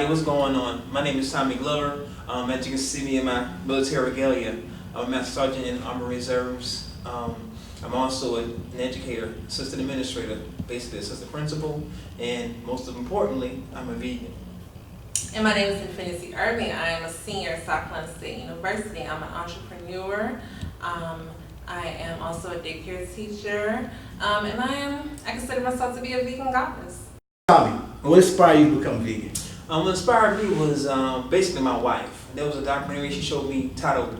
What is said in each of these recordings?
Hey, what's going on? My name is Tommie. As you can see me in my military regalia, I'm a Master Sergeant in Army Reserves. I'm also an educator, assistant administrator, basically assistant principal, and most importantly, I'm a vegan. And my name is Enfinitee Irving. I am a senior at South Carolina State University. I'm an entrepreneur. I am also a daycare teacher, and I consider myself to be a vegan goddess. Tommie, what inspired you to become vegan? What inspired me was basically my wife. There was a documentary she showed me titled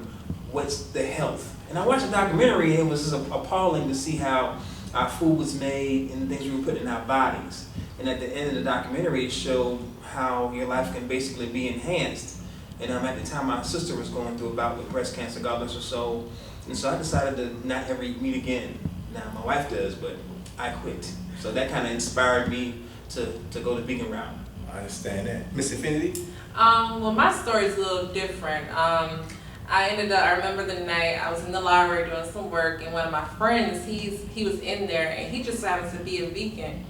"What's the Health?" And I watched the documentary, and it was just appalling to see how our food was made and the things we were putting in our bodies. And at the end of the documentary, it showed how your life can basically be enhanced. And at the time, my sister was going through a bout with breast cancer, God bless her soul. And so I decided to not ever eat meat again. Now, my wife does, but I quit. So that kind of inspired me to go the vegan route. I understand that. Miss Enfinitee? Well, my story is a little different. I remember the night I was in the library doing some work, and one of my friends, he was in there, and he just happened to be a vegan.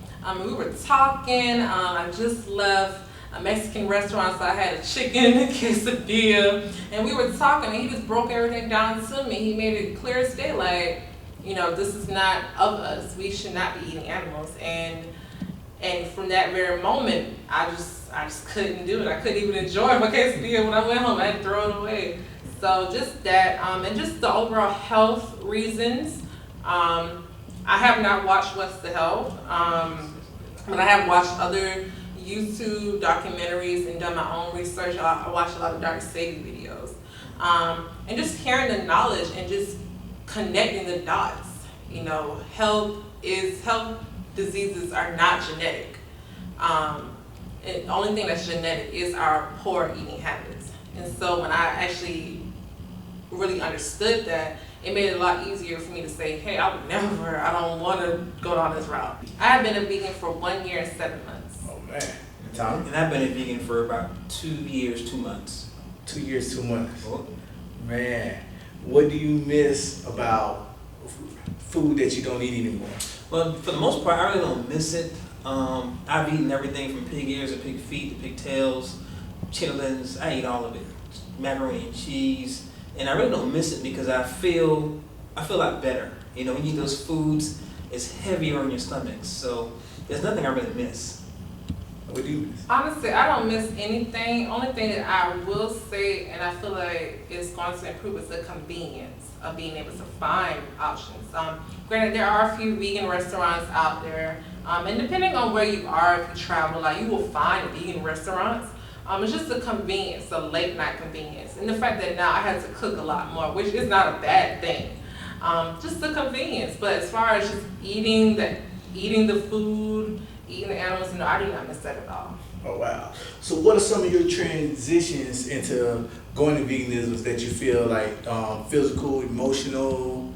We were talking. I just left a Mexican restaurant, so I had a chicken and a quesadilla, and we were talking, and he just broke everything down to me. He made it clear as day, like, this is not of us. We should not be eating animals. And from that very moment, I just couldn't do it. I couldn't even enjoy my quesadilla when I went home. I had to throw it away. So just that, and just the overall health reasons. I have not watched What's the Health, but I have watched other YouTube documentaries and done my own research. I watched a lot of Dr. Sadie videos, and just hearing the knowledge and just connecting the dots. Health diseases are not genetic. The only thing that's genetic is our poor eating habits. And so when I actually really understood that, it made it a lot easier for me to say, hey, I don't want to go down this route. I have been a vegan for 1 year and 7 months. Oh, man. Tommie? And I've been a vegan for about 2 years, 2 months. 2 years, 2 months. Oh. Man, what do you miss about food that you don't eat anymore? Well, for the most part, I really don't miss it. I've eaten everything from pig ears to pig feet to pigtails, chitlins. I eat all of it. Macaroni and cheese. And I really don't miss it because I feel a lot better. When you eat those foods, it's heavier on your stomach. So there's nothing I really miss. What do you miss? Honestly, I don't miss anything. Only thing that I will say, and I feel like it's going to improve, is the convenience of being able to find options. Granted, there are a few vegan restaurants out there, and depending on where you are, if you travel a lot, you will find vegan restaurants. It's just the convenience, the late night convenience, and the fact that now I have to cook a lot more, which is not a bad thing. Just the convenience. But as far as just eating the food, eating the animals, no, I do not miss that at all. Oh, wow. So what are some of your transitions into going to veganism that you feel like physical, emotional?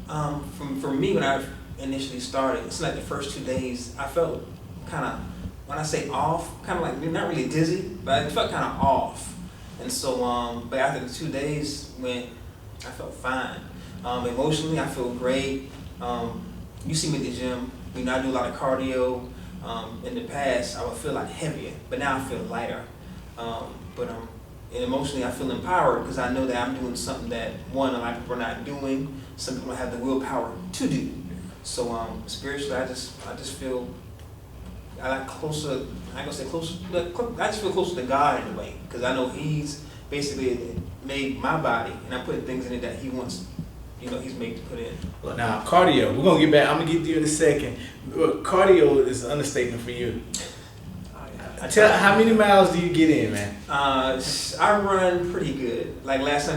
For me, when I initially started, it's like the first 2 days, I felt kind of, when I say off, kind of like, not really dizzy, but I felt kind of off. And so, but after the 2 days, I felt fine. Emotionally, I feel great. You see me at the gym, I do a lot of cardio. In the past, I would feel like heavier, but now I feel lighter. And emotionally, I feel empowered because I know that I'm doing something that a lot of people are not doing. Some people have the willpower to do. So spiritually, I just feel closer. I ain't gonna say closer. I just feel closer to God in a way because I know He's basically made my body, and I'm putting things in it that He wants. He's made to put in. Well, now, cardio. We're going to get back. I'm going to get to you in a second. Cardio is an understatement for you. Tell how many miles do you get in, man? I run pretty good. Like last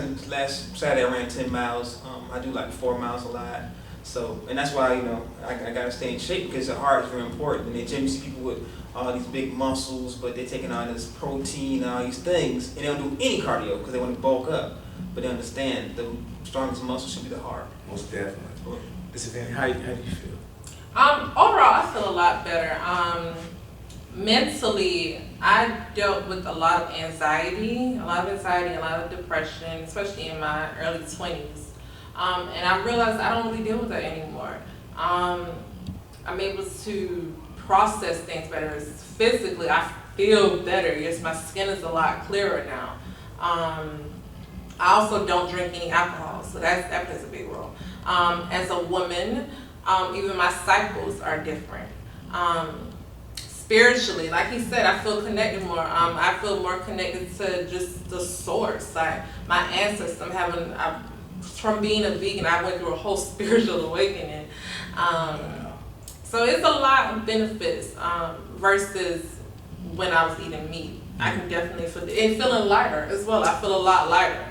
Saturday, I ran 10 miles. I do like 4 miles a lot. So, and that's why, I got to stay in shape because the heart is very important. In the gym, you see people with all these big muscles, but they're taking all this protein and all these things, and they don't do any cardio because they want to bulk up. But they understand the strongest muscle should be the heart. Most definitely. Ms. Enfinitee, how do you feel? Overall, I feel a lot better. Mentally, I dealt with a lot of anxiety, a lot of depression, especially in my early 20s. And I realized I don't really deal with that anymore. I'm able to process things better. Physically, I feel better. Yes, my skin is a lot clearer now. I also don't drink any alcohol, so that plays a big role. As a woman, even my cycles are different. Spiritually, like he said, I feel connected more. I feel more connected to just the source. Like my ancestors, from being a vegan, I went through a whole spiritual awakening. So it's a lot of benefits versus when I was eating meat. I can definitely feel it. And feeling lighter as well. I feel a lot lighter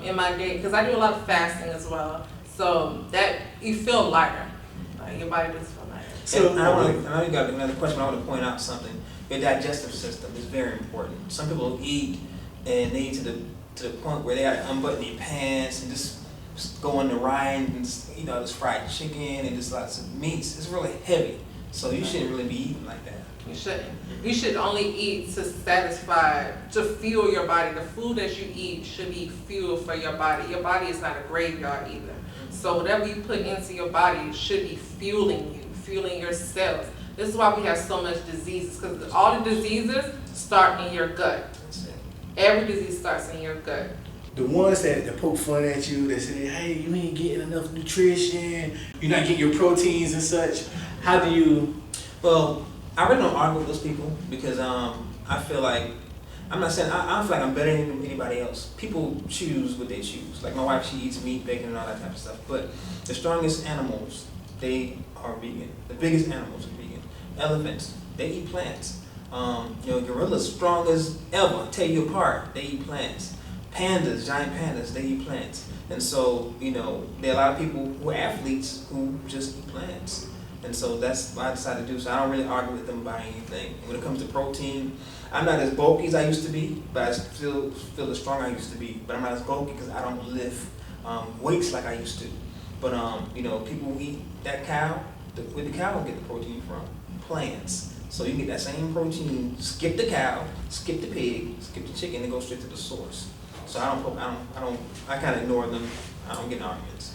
in my day because I do a lot of fasting as well. So that you feel lighter. Like your body does feel lighter. So I know you got another question, but I want to point out something. Your digestive system is very important. Some people eat and they eat to the point where they got to unbutton their pants and just go in the rind and just fried chicken and just lots of meats. It's really heavy, so you shouldn't really be eating like that. You shouldn't. You should only eat to fuel your body. The food that you eat should be fuel for your body. Your body is not a graveyard either. So whatever you put into your body should be fueling you, fueling your cells. This is why we have so much diseases, because all the diseases start in your gut. Every disease starts in your gut. The ones that poke fun at you, that say, hey, you ain't getting enough nutrition, you're not getting your proteins and such. How do you... Well, I really don't argue with those people because I feel like, I'm not saying, I don't feel like I'm better than anybody else. People choose what they choose. Like my wife, she eats meat, bacon, and all that type of stuff. But the strongest animals, they are vegan. The biggest animals are vegan. Elephants, they eat plants. Gorillas, strong as ever, tear you apart, they eat plants. Pandas, giant pandas, they eat plants. And so, there are a lot of people who are athletes who just eat plants. And so that's what I decided to do. So I don't really argue with them about anything. When it comes to protein, I'm not as bulky as I used to be, but I still feel as strong as I used to be. But I'm not as bulky because I don't lift weights like I used to. But people who eat that cow, where the cow get the protein from? Plants. So you get that same protein. Skip the cow, skip the pig, skip the chicken, and go straight to the source. So I kind of ignore them. I don't get in arguments.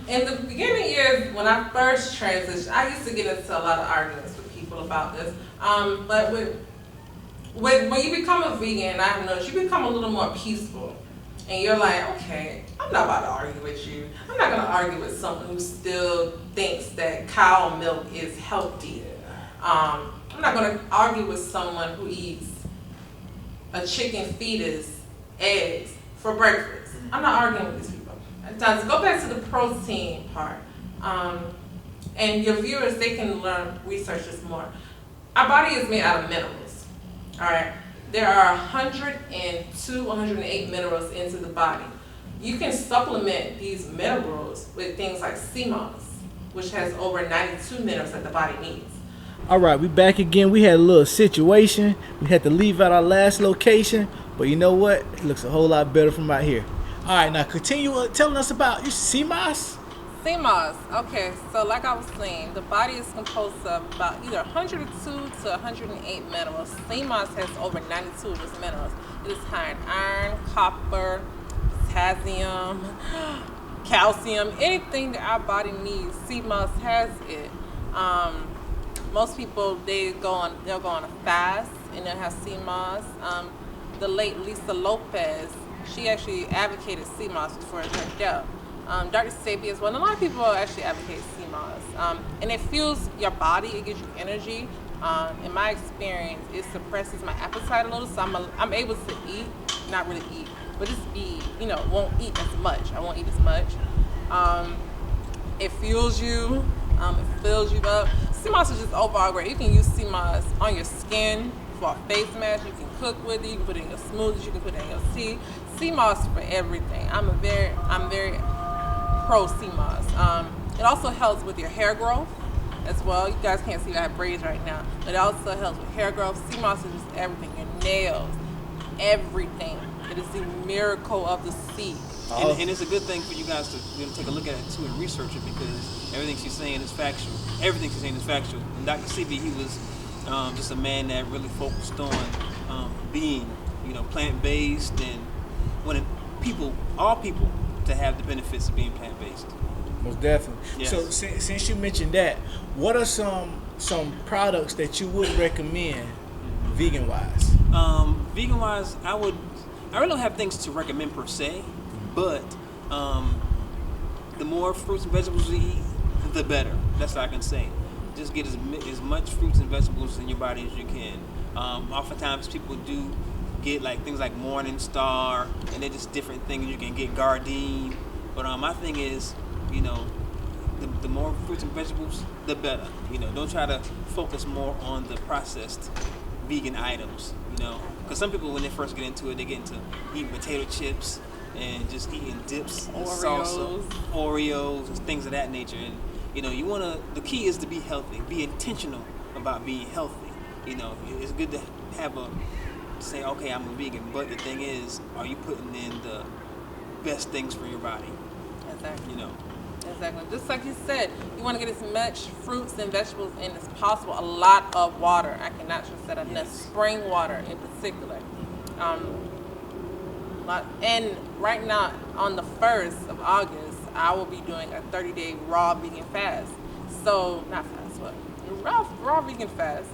In the beginning years, when I first transitioned, I used to get into a lot of arguments with people about this. But when you become a vegan, I've noticed you become a little more peaceful. And you're like, okay, I'm not about to argue with you. I'm not going to argue with someone who still thinks that cow milk is healthy. I'm not going to argue with someone who eats a chicken fetus, eggs, for breakfast. I'm not arguing with these people. To go back to the protein part, and your viewers, they can research this more. Our body is made out of minerals, all right? There are 102, 108 minerals into the body. You can supplement these minerals with things like sea moss, which has over 92 minerals that the body needs. All right, we back again. We had a little situation. We had to leave out our last location, but you know what? It looks a whole lot better from out here. All right, now continue telling us about your sea moss. Sea moss. Okay, so like I was saying, the body is composed of about either 102 to 108 minerals. Sea moss has over 92 of those minerals. It is high in iron, copper, potassium, calcium, anything that our body needs. Sea moss has it. Most people they'll go on a fast and they'll have sea moss. The late Lisa Lopez, she actually advocated sea moss before her death. Dr. Sabi as well. And a lot of people actually advocate sea moss. And it fuels your body. It gives you energy. In my experience, it suppresses my appetite a little, so I'm able to eat, not really eat, but just be, won't eat as much. I won't eat as much. It fuels you. It fills you up. Sea moss is just overall great. You can use sea moss on your skin for a face mask. You can cook with it. You can put it in your smoothies. You can put it in your tea. Sea moss for everything. I'm very pro sea moss. It also helps with your hair growth as well. You guys can't see I have braids right now, but it also helps with hair growth. Sea moss is just everything. Your nails, everything. It is the miracle of the sea. And it's a good thing for you guys to take a look at it too and research it, because everything she's saying is factual. Everything she's saying is factual. And Dr. CB, he was just a man that really focused on being, plant-based and wanted all people to have the benefits of being plant-based. Most definitely. Yes. So since you mentioned that, what are some products that you would recommend vegan wise? Vegan wise, I really don't have things to recommend per se, but the more fruits and vegetables you eat, the better. That's all I can say. Just get as much fruits and vegetables in your body as you can. Oftentimes people do get like things like Morning Star, and they're just different things. You can get Gardein, but my thing is, the more fruits and vegetables, the better. Don't try to focus more on the processed vegan items. Because some people, when they first get into it, they get into eating potato chips and just eating dips and salsa, Oreos, and things of that nature. And the key is to be healthy. Be intentional about being healthy. It's good to say, okay, I'm a vegan, but the thing is, are you putting in the best things for your body? Exactly. Exactly. Just like you said, you want to get as much fruits and vegetables in as possible. A lot of water. I cannot stress that enough. Yes. Spring water in particular. And right now, on the 1st of August, I will be doing a 30-day raw vegan fast. So, not fast, but raw vegan fast.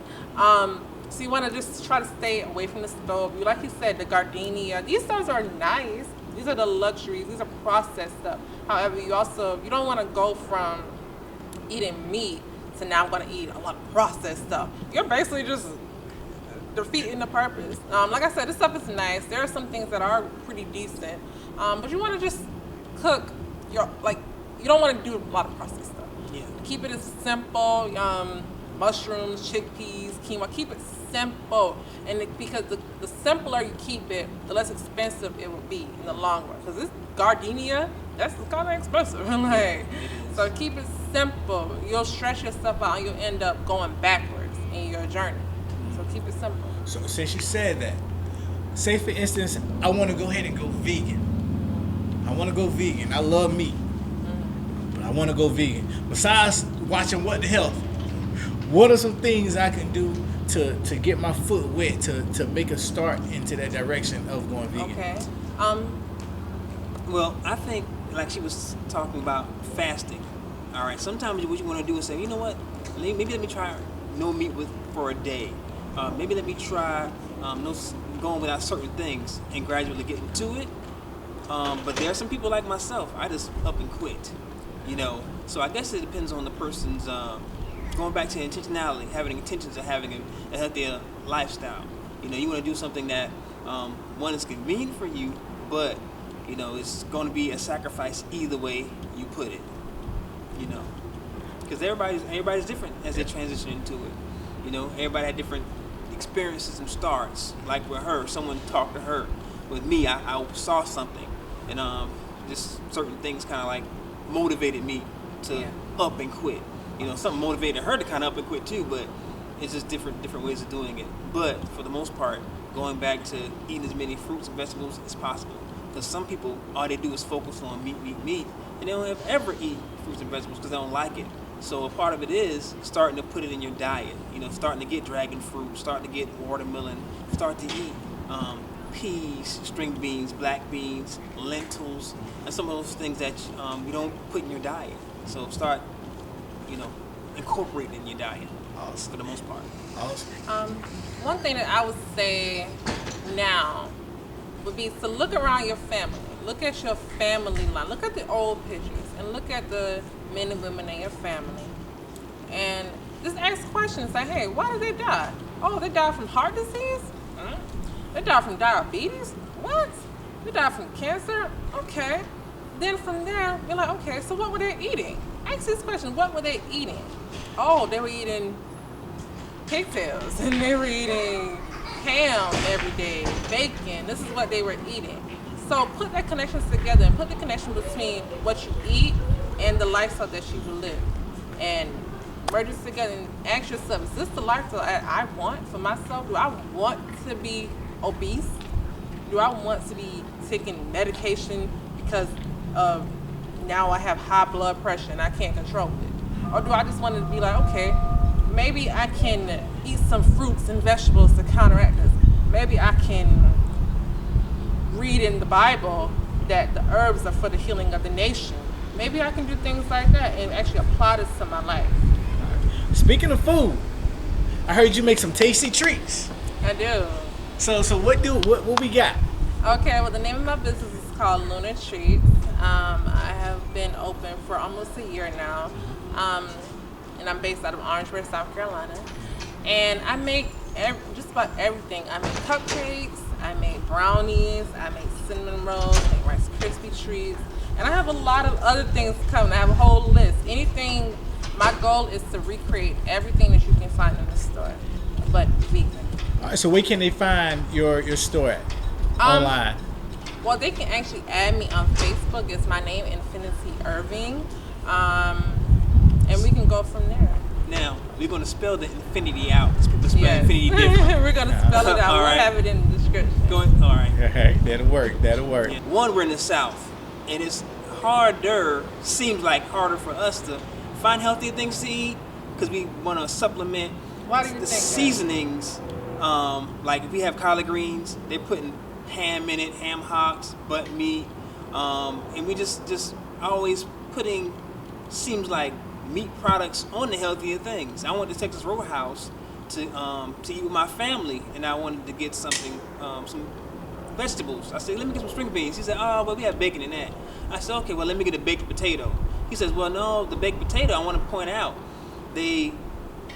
So you want to just try to stay away from the stove. Like you said, the gardenia. These stuff are nice. These are the luxuries. These are processed stuff. However, you don't want to go from eating meat to now I'm going to eat a lot of processed stuff. You're basically just defeating the purpose. Like I said, this stuff is nice. There are some things that are pretty decent. But you want to just cook you don't want to do a lot of processed stuff. Yeah. Keep it as simple. Mushrooms, chickpeas, quinoa. Keep it simple, because the simpler you keep it, the less expensive it will be in the long run. Because this gardenia, that's kind of expensive. So keep it simple. You'll stress yourself out, and you'll end up going backwards in your journey. So keep it simple. So since you said that, say for instance, I want to go ahead and go vegan. I love meat, but I want to go vegan. Besides watching What the Health, what are some things I can do to get my foot wet to make a start into that direction of going vegan? Okay. Well, I think like she was talking about fasting. All right. Sometimes what you want to do is say, you know what? Maybe let me try no meat for a day. Maybe let me try going without certain things and gradually get into it. But there are some people like myself. I just up and quit. So I guess it depends on the person's. Going back to intentionality, having intentions of having a healthier lifestyle. You want to do something that one is convenient for you, but it's going to be a sacrifice either way you put it. Because everybody's different as they transition into it. Everybody had different experiences and starts. Like with her, someone talked to her. With me, I saw something, and just certain things kind of like motivated me to up and quit. Something motivated her to kind of up and quit too, but it's just different ways of doing it. But for the most part, going back to eating as many fruits and vegetables as possible. Because some people, all they do is focus on meat, and they don't ever eat fruits and vegetables because they don't like it. So a part of it is starting to put it in your diet. Starting to get dragon fruit, starting to get watermelon, start to eat peas, string beans, black beans, lentils, and some of those things that you don't put in your diet. So start incorporate in your diet for the most part. One thing that I would say now would be to look around your family. Look at your family line. Look at the old pictures and look at the men and women in your family. And just ask questions like, hey, why did they die? Oh, they died from heart disease? They died from diabetes? What? They died from cancer? Okay. Then from there, you're like, okay, so what were they eating? Ask this question, what were they eating? Oh, they were eating pigtails, and they were eating ham every day, bacon. This is what they were eating. So put that connections together and put the connection between what you eat and the lifestyle that you live. And merge it together and ask yourself, is this the lifestyle I want for myself? Do I want to be obese? Do I want to be taking medication because of now I have high blood pressure and I can't control it? Or do I just want to be like, okay, maybe I can eat some fruits and vegetables to counteract this. Maybe I can read in the Bible that the herbs are for the healing of the nation. Maybe I can do things like that and actually apply this to my life. Speaking of food, I heard you make some tasty treats. I do. So what we got? Okay, well, the name of my business is called Lunar Treats. I have been open for almost a year now, and I'm based out of Orangeburg, South Carolina. And I make just about everything. I make cupcakes, I make brownies, I make cinnamon rolls, I make Rice Krispie treats, and I have a lot of other things coming. I have a whole list. Anything. My goal is to recreate everything that you can find in the store, but vegan. All right, so where can they find your store at? Online? Well, they can actually add me on Facebook. It's my name, Enfinitee Irving, and we can go from there. Now, we're going to spell the infinity out. People spell infinity different. We're going to spell it out. All We'll right. have it in the description. All right. Okay, that'll work. Yeah. One, we're in the South, and it's seems like harder for us to find healthier things to eat because we want to supplement Why do you the think that? seasonings. Like if we have collard greens, they're putting ham in it, ham hocks, butt meat, and we just always putting seems like meat products on the healthier things. I went to Texas Roadhouse to eat with my family, and I wanted to get something, some vegetables. I said, let me get some string beans. He said, oh, well, we have bacon in that. I said, okay, well, let me get a baked potato. He says, well, no, the baked potato, I want to point out, they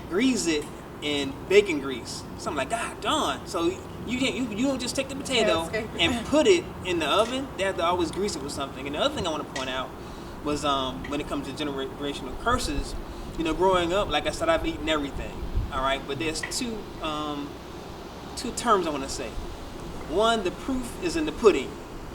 grease it in bacon grease. So I'm like, God darn. So you don't just take the potato and put it in the oven. They have to always grease it with something. And the other thing I want to point out was when it comes to generational curses, growing up, like I said, I've eaten everything. All right, but there's two terms I want to say. One, the proof is in the pudding.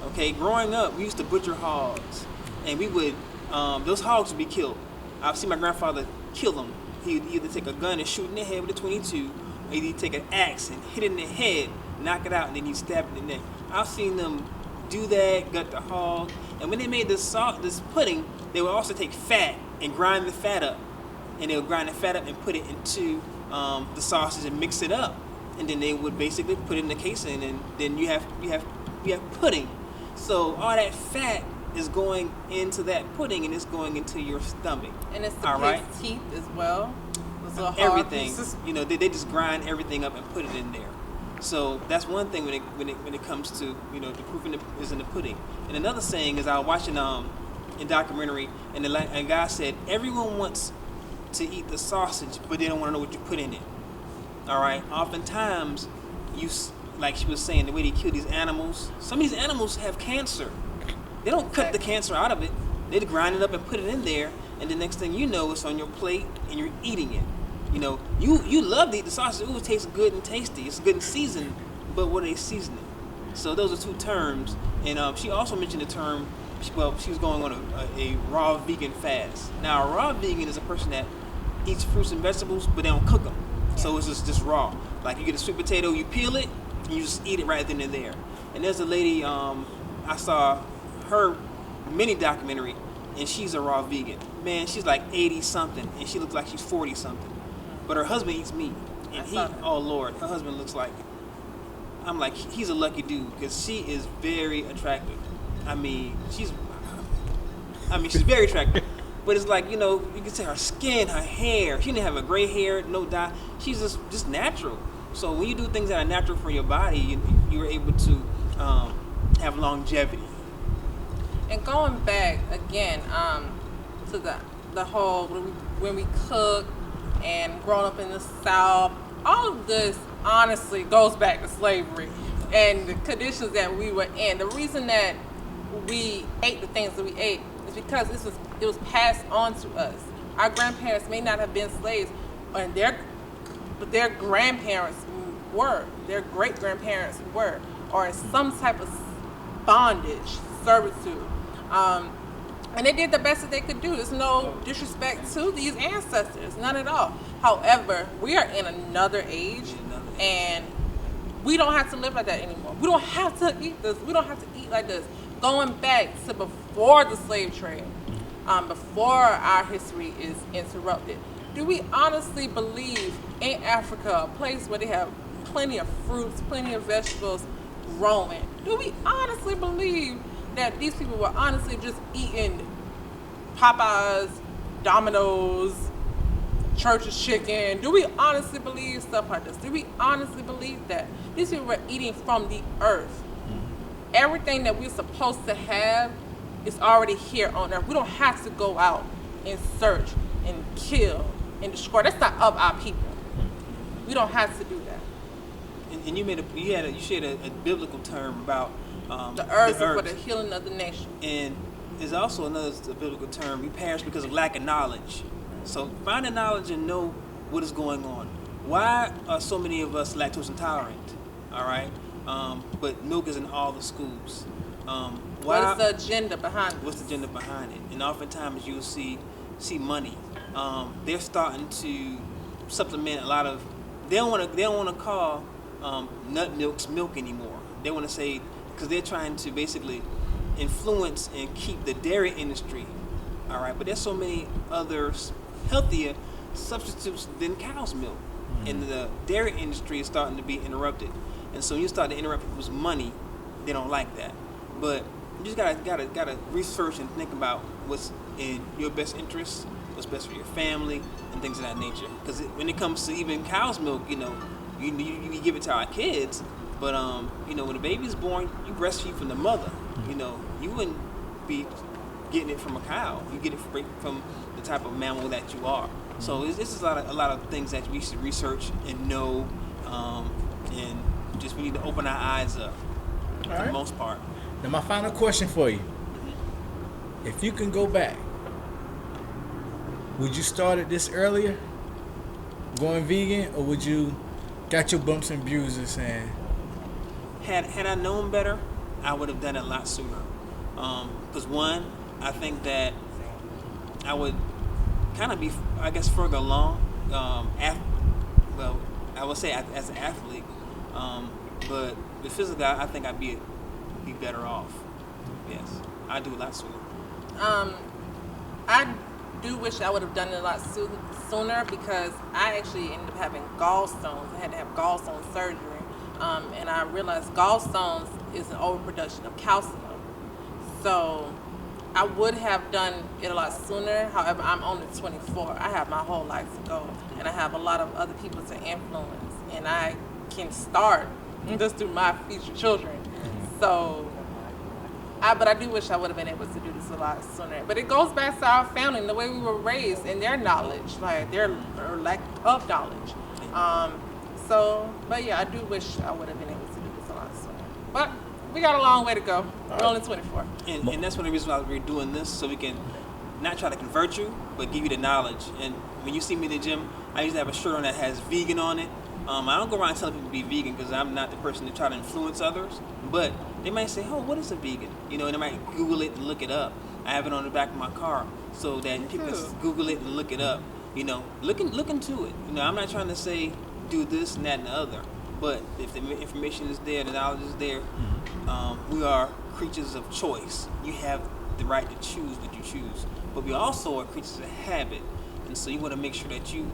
Okay, growing up, we used to butcher hogs, and we would those hogs would be killed. I've seen my grandfather kill them. He'd either take a gun and shoot in the head with a 22, or he'd take an axe and hit it in the head, knock it out, and then he'd stab it in the neck. I've seen them do that, gut the hog, and when they made this pudding, they would also take fat and grind the fat up, and they would grind the fat up and put it into the sausage and mix it up, and then they would basically put it in the casing, and then you have pudding. So all that fat is going into that pudding, and it's going into your stomach. And it's the pig's teeth as well. Everything, they just grind everything up and put it in there. So that's one thing when it comes to the proof is in the pudding. And another saying is I was watching a documentary, and a guy said everyone wants to eat the sausage, but they don't want to know what you put in it. All right. Oftentimes, like she was saying, the way they kill these animals. Some of these animals have cancer. They don't cut the cancer out of it. They grind it up and put it in there, and the next thing you know, it's on your plate and you're eating it. You love to eat the sausage. Ooh, it tastes good and tasty. It's good and seasoned, but what are they seasoning? So those are two terms. And she also mentioned the term. She was going on a raw vegan fast. Now, a raw vegan is a person that eats fruits and vegetables, but they don't cook them. So it's just raw. Like you get a sweet potato, you peel it, and you just eat it right then and there. And there's a lady, I saw her mini documentary, and she's a raw vegan. Man, she's like 80 something, and she looks like she's 40 something. But her husband eats meat, and oh Lord, her husband looks like, I'm like, he's a lucky dude, because she is very attractive. She's very attractive. But it's like, you can say her skin, her hair. She didn't have a gray hair, no dye. She's just natural. So when you do things that are natural for your body, you're able to have longevity. And going back again to the whole when we cook and growing up in the South, all of this honestly goes back to slavery and the conditions that we were in. The reason that we ate the things that we ate is because it was passed on to us. Our grandparents may not have been slaves, but their grandparents were, their great grandparents were, or in some type of bondage, servitude. And they did the best that they could do. There's no disrespect to these ancestors, none at all. However, we are in another age, and we don't have to live like that anymore. We don't have to eat this. We don't have to eat like this. Going back to before the slave trade, before our history is interrupted, do we honestly believe in Africa, a place where they have plenty of fruits, plenty of vegetables growing, do we honestly believe that these people were honestly just eating Popeyes, Domino's, church's chicken. Do we honestly believe stuff like this? Do we honestly believe that these people were eating from the earth? Everything that we're supposed to have is already here on earth. We don't have to go out and search and kill and destroy. That's not of our people. We don't have to do that. And you shared a biblical term about the herbs are for the healing of the nation. And there's also another biblical term: we perish because of lack of knowledge. So find the knowledge and know what is going on. Why are so many of us lactose intolerant? All right, but milk is in all the schools. What is the agenda behind it? What's the agenda behind it? And oftentimes you'll see money. They're starting to supplement a lot of. They don't want to call nut milks milk anymore. They want to say, because they're trying to basically influence and keep the dairy industry. All right, but there's so many other healthier substitutes than cow's milk, and the dairy industry is starting to be interrupted. And so you start to interrupt people's money, they don't like that. But you just gotta research and think about what's in your best interest, what's best for your family, and things of that nature. Because when it comes to even cow's milk, you give it to our kids, but when the baby's born, you breastfeed from the mother. You wouldn't be getting it from a cow. You get it from the type of mammal that you are. So this is a lot of things that we should research and know, and just we need to open our eyes up for the most part. Now my final question for you: if you can go back, would you started this earlier, going vegan, or would you got your bumps and bruises and? Had I known better, I would have done it a lot sooner. Because one, I think that I would kind of be, I guess, further along. I would say as an athlete, but the physical, I think I'd be better off. Yes, I do a lot sooner. I do wish I would have done it a lot sooner, because I actually ended up having gallstones. I had to have gallstone surgery, and I realized gallstones is an overproduction of calcium. So I would have done it a lot sooner. However, I'm only 24. I have my whole life to go, and I have a lot of other people to influence, and I can start just through my future children. So, but I do wish I would have been able to do this a lot sooner. But it goes back to our family and the way we were raised and their knowledge, like their lack of knowledge. But yeah, I do wish I would have been able to do this a lot sooner. But we got a long way to go. We're only 24. And that's one of the reasons why we're doing this, so we can not try to convert you, but give you the knowledge. And when you see me in the gym, I usually have a shirt on that has vegan on it. I don't go around telling people to be vegan, because I'm not the person to try to influence others. But they might say, "Oh, what is a vegan?" And they might Google it and look it up. I have it on the back of my car so that people can Google it and look it up. Look into it. I'm not trying to say do this and that and the other. But if the information is there, the knowledge is there, we are creatures of choice. You have the right to choose what you choose. But we also are creatures of habit. And so you want to make sure that you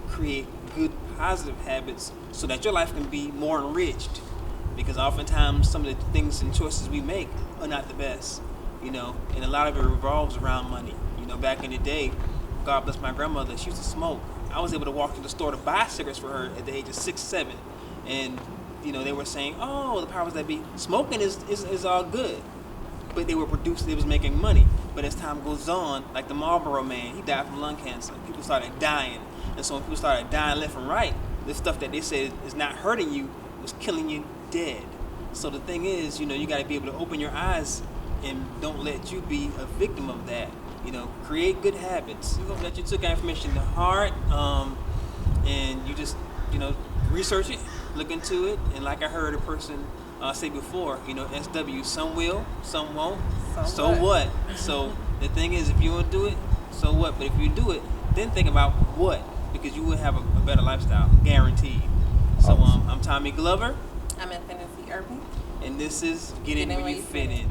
create good, positive habits so that your life can be more enriched. Because oftentimes some of the things and choices we make are not the best, and a lot of it revolves around money. Back in the day, God bless my grandmother, she used to smoke. I was able to walk to the store to buy cigarettes for her at the age of 6, 7. And, they were saying, oh, the powers that be, smoking is all good. But they was making money. But as time goes on, like the Marlboro man, he died from lung cancer. People started dying. And so when people started dying left and right, the stuff that they said is not hurting you was killing you dead. So the thing is, you got to be able to open your eyes and don't let you be a victim of that. Create good habits. You hope that you took that information to heart, and you just, research it, look into it, and like I heard a person say before, SW, some will, some won't. So what? So the thing is, if you don't do it, so what? But if you do it, then think about what, because you will have a better lifestyle, guaranteed. So I'm Tommie Glover. I'm Enfinitee Irving. And this is Getting Where You Fit In.